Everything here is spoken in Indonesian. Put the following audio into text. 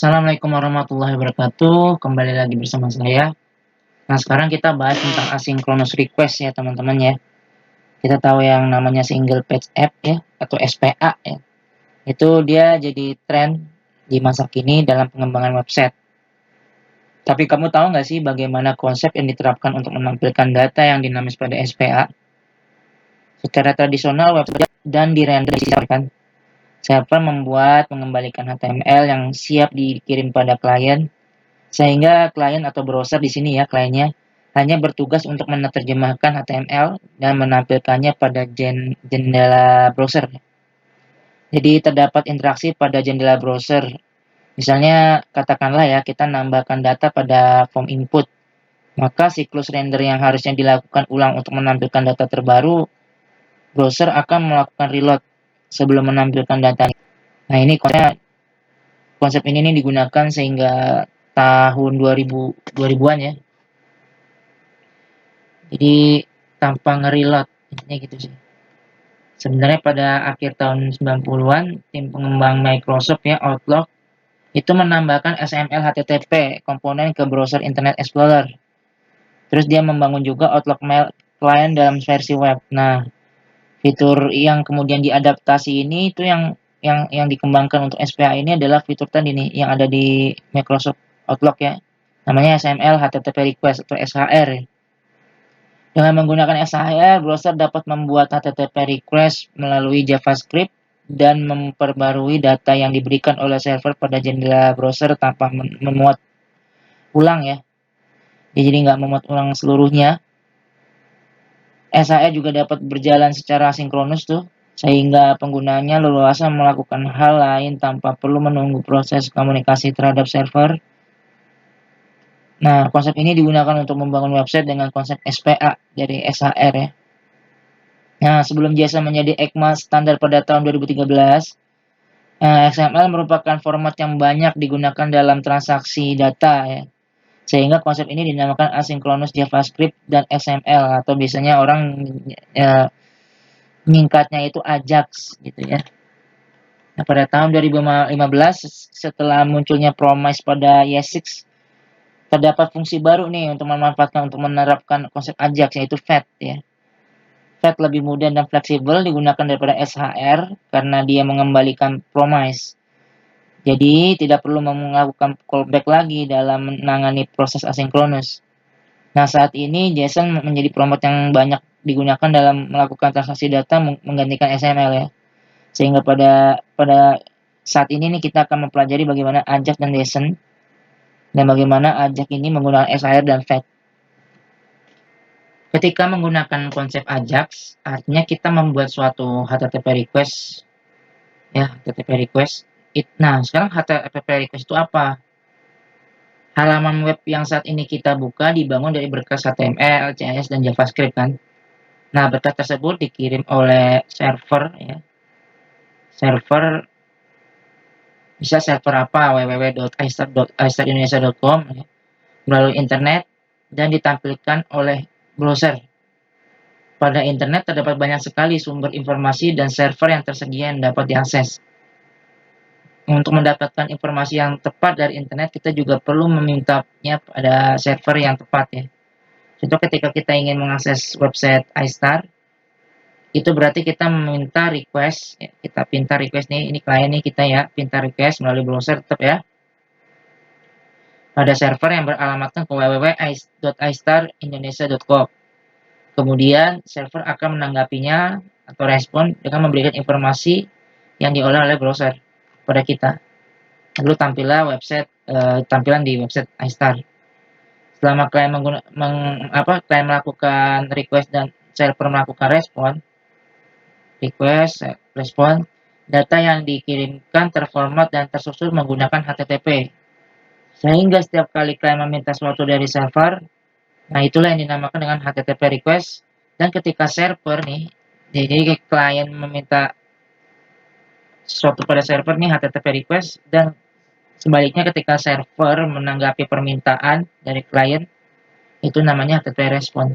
Assalamualaikum warahmatullahi wabarakatuh. Kembali lagi bersama saya. Nah, sekarang kita bahas tentang asynchronous request ya, teman-teman ya. Kita tahu yang namanya single page app ya, atau SPA ya. Itu dia jadi tren di masa kini dalam pengembangan website. Tapi kamu tahu nggak sih bagaimana konsep yang diterapkan untuk menampilkan data yang dinamis pada SPA? Secara tradisional website dan dirender disiapkan. Server membuat mengembalikan HTML yang siap dikirim pada klien, sehingga klien atau browser di sini ya, kliennya hanya bertugas untuk menerjemahkan HTML dan menampilkannya pada jendela browser. Jadi terdapat interaksi pada jendela browser. Misalnya katakanlah ya, kita nambahkan data pada form input. Maka siklus render yang harusnya dilakukan ulang untuk menampilkan data terbaru, browser akan melakukan reload sebelum menampilkan data. Nah, ini konsep ini nih digunakan sehingga tahun 2000-an ya. Jadi tanpa nge-reload, intinya gitu sih. Sebenarnya pada akhir tahun 90-an, tim pengembang Microsoft ya, Outlook, itu menambahkan XML HTTP komponen ke browser Internet Explorer. Terus dia membangun juga Outlook Mail Client dalam versi web. Nah, fitur yang kemudian diadaptasi ini itu yang dikembangkan untuk SPA ini adalah fitur tadi nih yang ada di Microsoft Outlook ya. Namanya XML HTTP request atau SHR ya. Dengan menggunakan SHR, browser dapat membuat HTTP request melalui JavaScript dan memperbarui data yang diberikan oleh server pada jendela browser tanpa memuat ulang ya. Jadi nggak memuat ulang seluruhnya. SHR juga dapat berjalan secara sinkronus tuh, sehingga penggunanya leluasa melakukan hal lain tanpa perlu menunggu proses komunikasi terhadap server. Nah, konsep ini digunakan untuk membangun website dengan konsep SPA dari SHR ya. Nah, sebelum JSON menjadi ECMA standar pada tahun 2013, XML merupakan format yang banyak digunakan dalam transaksi data ya. Sehingga konsep ini dinamakan asynchronous JavaScript dan XML, atau biasanya orang menyingkatnya itu AJAX gitu ya. Nah, pada tahun 2015 setelah munculnya Promise pada YES6, terdapat fungsi baru nih untuk memanfaatkan untuk menerapkan konsep AJAX, yaitu FAT ya. FAT lebih mudah dan fleksibel digunakan daripada SHR karena dia mengembalikan promise. Jadi tidak perlu melakukan callback lagi dalam menangani proses asinkronus. Nah, saat ini JSON menjadi format yang banyak digunakan dalam melakukan transaksi data menggantikan XML ya. Sehingga pada saat ini nih kita akan mempelajari bagaimana AJAX dan JSON dan bagaimana AJAX ini menggunakan SHR dan FAT. Ketika menggunakan konsep AJAX, artinya kita membuat suatu HTTP request ya, HTTP request. Nah, sekarang HTTP request itu apa? Halaman web yang saat ini kita buka dibangun dari berkas HTML, CSS, dan JavaScript kan. Nah, berkas tersebut dikirim oleh server ya. Server bisa server apa? www.istar.indonesia.com ya, melalui internet dan ditampilkan oleh browser. Pada internet terdapat banyak sekali sumber informasi dan server yang tersedia yang dapat diakses. Untuk mendapatkan informasi yang tepat dari internet, kita juga perlu memintanya pada server yang tepat ya. Contoh ketika kita ingin mengakses website iStar, itu berarti kita meminta request, ya, kita pinta request nih, ini klien nih kita ya, pinta request melalui browser tetap ya, pada server yang beralamatkan ke www.istarindonesia.com. Kemudian server akan menanggapinya atau respon dengan memberikan informasi yang diolah oleh browser pada kita. Lalu tampilan di website iStar. Selama klien klien melakukan request dan server melakukan respon, data yang dikirimkan terformat dan tersusun menggunakan HTTP. Sehingga setiap kali klien meminta sesuatu dari server, nah itulah yang dinamakan dengan HTTP request. Dan ketika server nih, jadi klien meminta sesuatu pada server nih HTTP request, dan sebaliknya ketika server menanggapi permintaan dari klien, itu namanya HTTP respon.